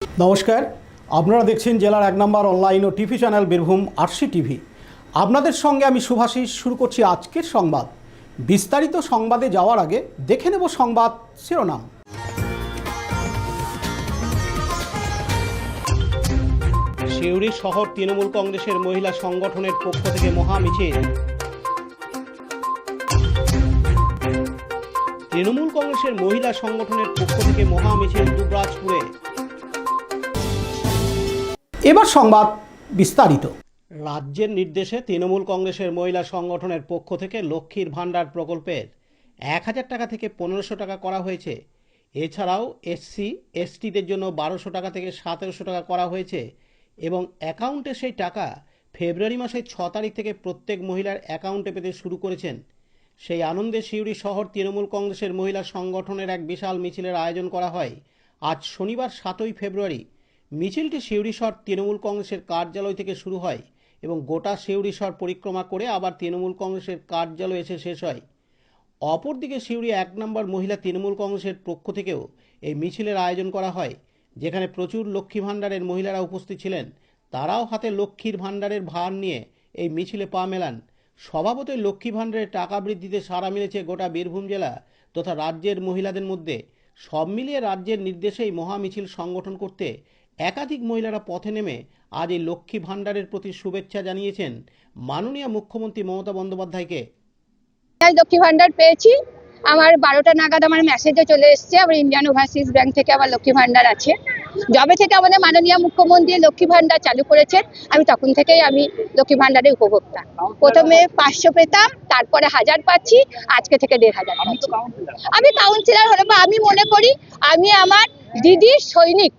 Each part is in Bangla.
নমস্কার, আপনারা দেখছেন জেলার 1 নম্বর অনলাইন ও TV channel Birbhum RC TV. আপনাদের সঙ্গে আমি শুভাশিস শুরু করছি আজকের সংবাদ। বিস্তারিত সংবাদে যাওয়ার আগে দেখে নেব সংবাদ শিরোনাম। সিউড়ি শহর তৃণমূল কংগ্রেসের মহিলা সংগঠনের পক্ষ থেকে মহামিছিল। তৃণমূল কংগ্রেসের মহিলা সংগঠনের পক্ষ থেকে মহামিছিল দুবরাজপুরে। এবার সংবাদ বিস্তারিত। রাজ্যের নির্দেশে তৃণমূল কংগ্রেসের মহিলা সংগঠনের পক্ষ থেকে লক্ষ্মীর ভাণ্ডার প্রকল্পের 1000 টাকা থেকে 1500 টাকা করা হয়েছে। এছাড়াও এসসি এসটিদের জন্য 1200 টাকা থেকে 1700 টাকা করা হয়েছে এবং অ্যাকাউন্টে সেই টাকা ফেব্রুয়ারি মাসের 6 তারিখ থেকে প্রত্যেক মহিলার অ্যাকাউন্টে পেতে শুরু করেছেন। সেই আনন্দে সিউড়ি শহর তৃণমূল কংগ্রেসের মহিলা সংগঠনের এক বিশাল মিছিলের আয়োজন করা হয় আজ শনিবার 7ই ফেব্রুয়ারি। মিছিলটি সিউড়ি শহর তৃণমূল কংগ্রেসের কার্যালয় থেকে শুরু হয় এবং গোটা সিউড়ি শহর পরিক্রমা করে আবার তৃণমূল কংগ্রেসের কার্যালয়ে এসে শেষ হয়। অপরদিকে সিউড়ি 1 নম্বর মহিলা তৃণমূল কংগ্রেসের পক্ষ থেকেও এই মিছিলের আয়োজন করা হয়, যেখানে প্রচুর লক্ষ্মী ভাণ্ডারের মহিলারা উপস্থিত ছিলেন। তারাও হাতে লক্ষ্মীর ভাণ্ডারের ভার নিয়ে এই মিছিলে পা মেলান। স্বভাবতই লক্ষ্মী ভাণ্ডারের টাকা বৃদ্ধিতে সাড়া মিলেছে গোটা বীরভূম জেলা তথা রাজ্যের মহিলাদের মধ্যে। সব মিলিয়ে রাজ্যের নির্দেশেই মহামিছিল সংগঠন করতে একাধিক মহিলারা পথে নেমে আজ এই লক্ষ্মী ভাণ্ডারের প্রতি শুভেচ্ছা জানিয়েছেন মাননীয় মুখ্যমন্ত্রী মমতা বন্দ্যোপাধ্যায়কে। লক্ষ্মী ভান্ডার পেয়েছি, আমার 12টা নাগাদ আমার মেসেজে চলে এসেছে। আমার ইন্ডিয়ান ওভারসিজ ব্যাংক থেকে আমার লক্ষ্মী ভান্ডার আছে। যবে থেকে আমাদের মাননীয় মুখ্যমন্ত্রী লক্ষ্মী ভান্ডার চালু করেছেন, আমি তখন থেকেই আমি লক্ষ্মী ভান্ডারের উপভোক্তা। প্রথমে 500 পেতাম, তারপরে 1000 পাচ্ছি, আজকে থেকে 1500 পাচ্ছি। আমি কাউন্সিলর হলে বা আমি মনে করি আমি আমার দিদির সৈনিক।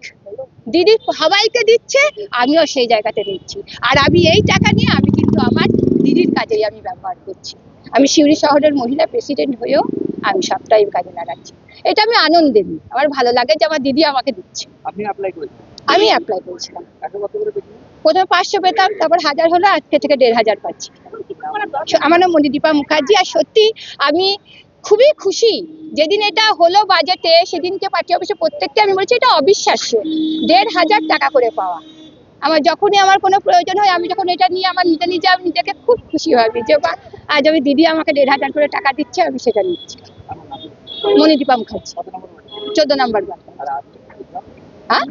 দিদি সবাইকে দিচ্ছে, আমিও সেই জায়গাতে দিচ্ছি। আর আমি এই টাকা নিয়ে আমি কিন্তু আমার দিদির কাজেই আমি ব্যবহার করছি। আমি সিউড়ি শহরের মহিলা প্রেসিডেন্ট হয়েও আমি সবটাই কাজে লাগাচ্ছি। এটা আমি আনন্দের নিই, আমার ভালো লাগে যে আমার দিদি আমাকে দিচ্ছে। আমি অ্যাপ্লাই করেছিলাম। প্রথমে 500 পেতাম, তারপর 1000 হলো, আজকে থেকে 1500 পাচ্ছি। আমার নাম মণিদীপা মুখার্জি। আর সত্যি আমি খুবই খুশি যেদিন এটা হলো বাজেটে, সেদিনকে পার্টি অফিসে প্রত্যেককে আমি বলছি এটা অবিশ্বাস্য 1500 টাকা করে পাওয়া। আমার যখনই আমার কোনো প্রয়োজন হয়, আমি যখন এটা নিয়ে আমার নিজে আমি নিজেকে খুব খুশি ভাবি যে বা আজ আমি দিদি আমাকে 1500 করে টাকা দিচ্ছে, আমি সেটা নিচ্ছি। মণিদীপা মুখার্জি, 14 নম্বর ওয়ার্ড। হ্যাঁ,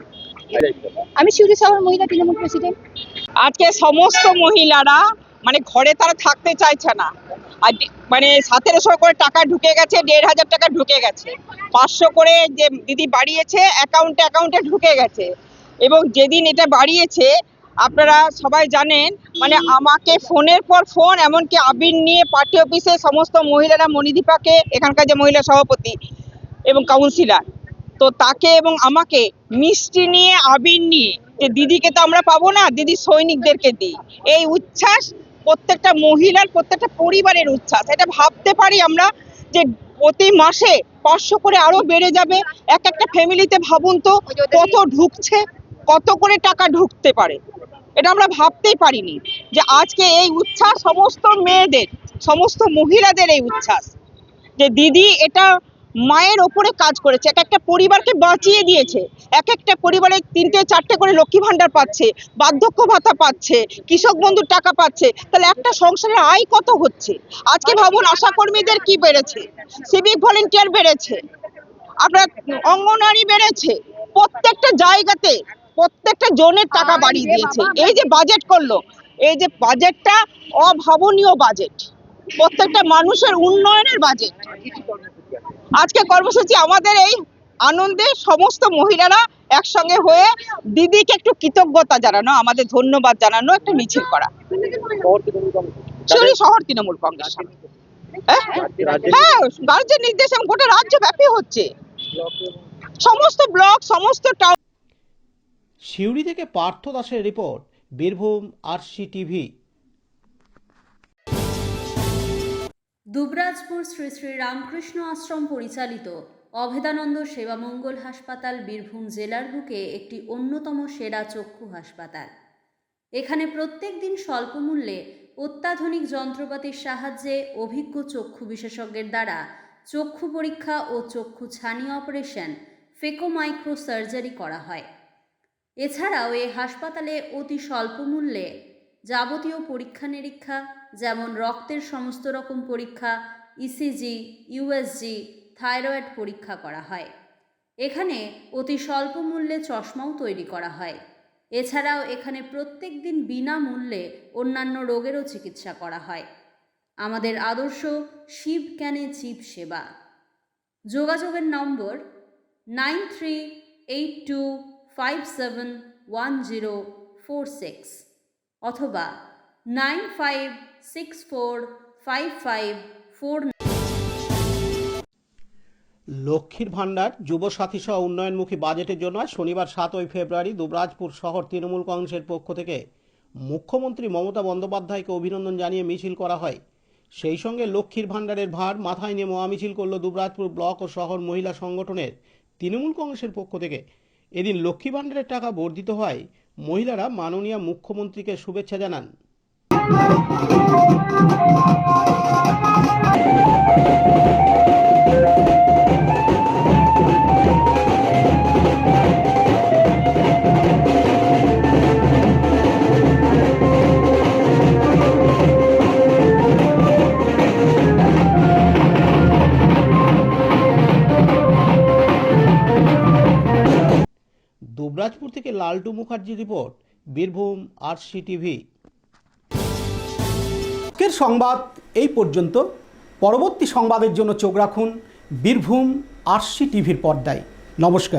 আমি সিউড়ি শহর মহিলা তৃণমূল প্রেসিডেন্ট। আজকে সমস্ত মহিলারা মানে ঘরে তারা থাকতে চাইছে না। আর মানে 1700 করে টাকা ঢুকে গেছে, 1500 টাকা ঢুকে গেছে, 500 করে যে দিদি বাড়িয়েছে অ্যাকাউন্টে ঢুকে গেছে। এবং যেদিন এটা বাড়িয়েছে আপনারা সবাই জানেন, মানে আমাকে ফোনের পর ফোন, এমনকি আবির নিয়ে পার্টি অফিসে সমস্ত মহিলারা, মণিদীপাকে এখানকার যে মহিলা সভাপতি এবং কাউন্সিলর, তো তাকে এবং আমাকে মিষ্টি নিয়ে আবির নিয়ে যে দিদিকে তো আমরা পাবো না, দিদি সৈনিকদেরকে দিই। এই উচ্ছ্বাস প্রত্যেকটা মহিলার, প্রত্যেকটা পরিবারের উচ্ছ্বাস। এটা ভাবতে পারি আমরা যে প্রতি মাসে 500 করে আরো বেড়ে যাবে। এক একটা ফ্যামিলিতে ভাবুন তো কত ঢুকছে, কত করে টাকা ঢুকতে পারে। এটা আমরা ভাবতেই পারিনি যে আজকে এই উচ্ছ্বাস সমস্ত মেয়েদের, সমস্ত মহিলাদের এই উচ্ছ্বাস যে দিদি এটা মায়ের ওপরে কাজ করেছে, এক একটা পরিবারকে বাঁচিয়ে দিয়েছে। এক একটা পরিবারে 3টে 4টে করে লক্ষ্মী ভান্ডার পাচ্ছে, বার্ধক্য ভাতা পাচ্ছে, কৃষক বন্ধুর টাকা পাচ্ছে। তাহলে একটা সংসারের আয় কত হচ্ছে। আজকে ভাবুন আশা কর্মীদের কি বেড়েছে, সিভিক ভলেন্টিয়ার বেড়েছে, আপনার অঙ্গনওয়াড়ি বেড়েছে, প্রত্যেকটা জায়গাতে প্রত্যেকটা জনের টাকা বাড়িয়ে দিয়েছে। এই যে বাজেট করলো, এই যে বাজেটটা অভাবনীয় বাজেট, প্রত্যেকটা মানুষের উন্নয়নের বাজেট। আজকে কর্মসূচি আমাদের এই আনন্দে সমস্ত মহিলারা একসঙ্গে হয়ে দিদিকে একটু কৃতজ্ঞতা জানানো, আমাদের ধন্যবাদ জানানো, একটা মিছিল করা। সিউড়ি শহর তৃণমূল কংগ্রেস। হ্যাঁ, রাজ্যের নির্দেশে গোটা রাজ্য ব্যাপী হচ্ছে, সমস্ত ব্লক, সমস্ত টাউন। সিউড়ি থেকে পার্থ দাসের report, Birbhum RC TV. Dubrajpur Shri Shri Ramakrishna Ashram পরিচালিত অভেদানন্দ সেবামঙ্গল হাসপাতাল বীরভূম জেলার বুকে একটি অন্যতম সেরা চক্ষু হাসপাতাল। এখানে প্রত্যেক দিন স্বল্প মূল্যে অত্যাধুনিক যন্ত্রপাতির সাহায্যে অভিজ্ঞ চক্ষু বিশেষজ্ঞের দ্বারা চক্ষু পরীক্ষা ও চক্ষু ছানি অপারেশন, ফেকো মাইক্রো সার্জারি করা হয়। এছাড়াও এই হাসপাতালে অতি স্বল্প মূল্যে যাবতীয় পরীক্ষা নিরীক্ষা যেমন রক্তের সমস্ত রকম পরীক্ষা, ইসিজি, ইউএসজি, থাইরয়েড পরীক্ষা করা হয়। এখানে অতি স্বল্প মূল্যে চশমাও তৈরি করা হয়। এছাড়াও এখানে প্রত্যেক দিন বিনামূল্যে অন্যান্য রোগেরও চিকিৎসা করা হয়। আমাদের আদর্শ শিব ক্যানে চিপ সেবা। যোগাযোগের নম্বর 9382571046 অথবা 95645549। লক্ষ্মীর ভাণ্ডার, যুবসাথী সহ উন্নয়নমুখী বাজেটের জন্য আজ শনিবার 7 ফেব্রুয়ারি দুবরাজপুর শহর তৃণমূল কংগ্রেসের পক্ষ থেকে মুখ্যমন্ত্রী মমতা বন্দ্যোপাধ্যায়কে অভিনন্দন জানিয়ে মিছিল করা হয়। সেই সঙ্গে লক্ষ্মীর ভাণ্ডারের ভার মাথায় নিয়ে মহামিছিল করল দুবরাজপুর ব্লক ও শহর মহিলা সংগঠনের তৃণমূল কংগ্রেসের পক্ষ থেকে। এদিন লক্ষ্মী ভাণ্ডারের টাকা বর্ধিত হয়, মহিলারা মাননীয় মুখ্যমন্ত্রীকে শুভেচ্ছা জানান। দুবরাজপুর থেকে লালটু মুখার্জি রিপোর্ট, বীরভূম RCTV। আজকের সংবাদ এই পর্যন্ত। পরবর্তী সংবাদের জন্য চোখ রাখুন বীরভূম RCTVর পর্দায়। নমস্কার।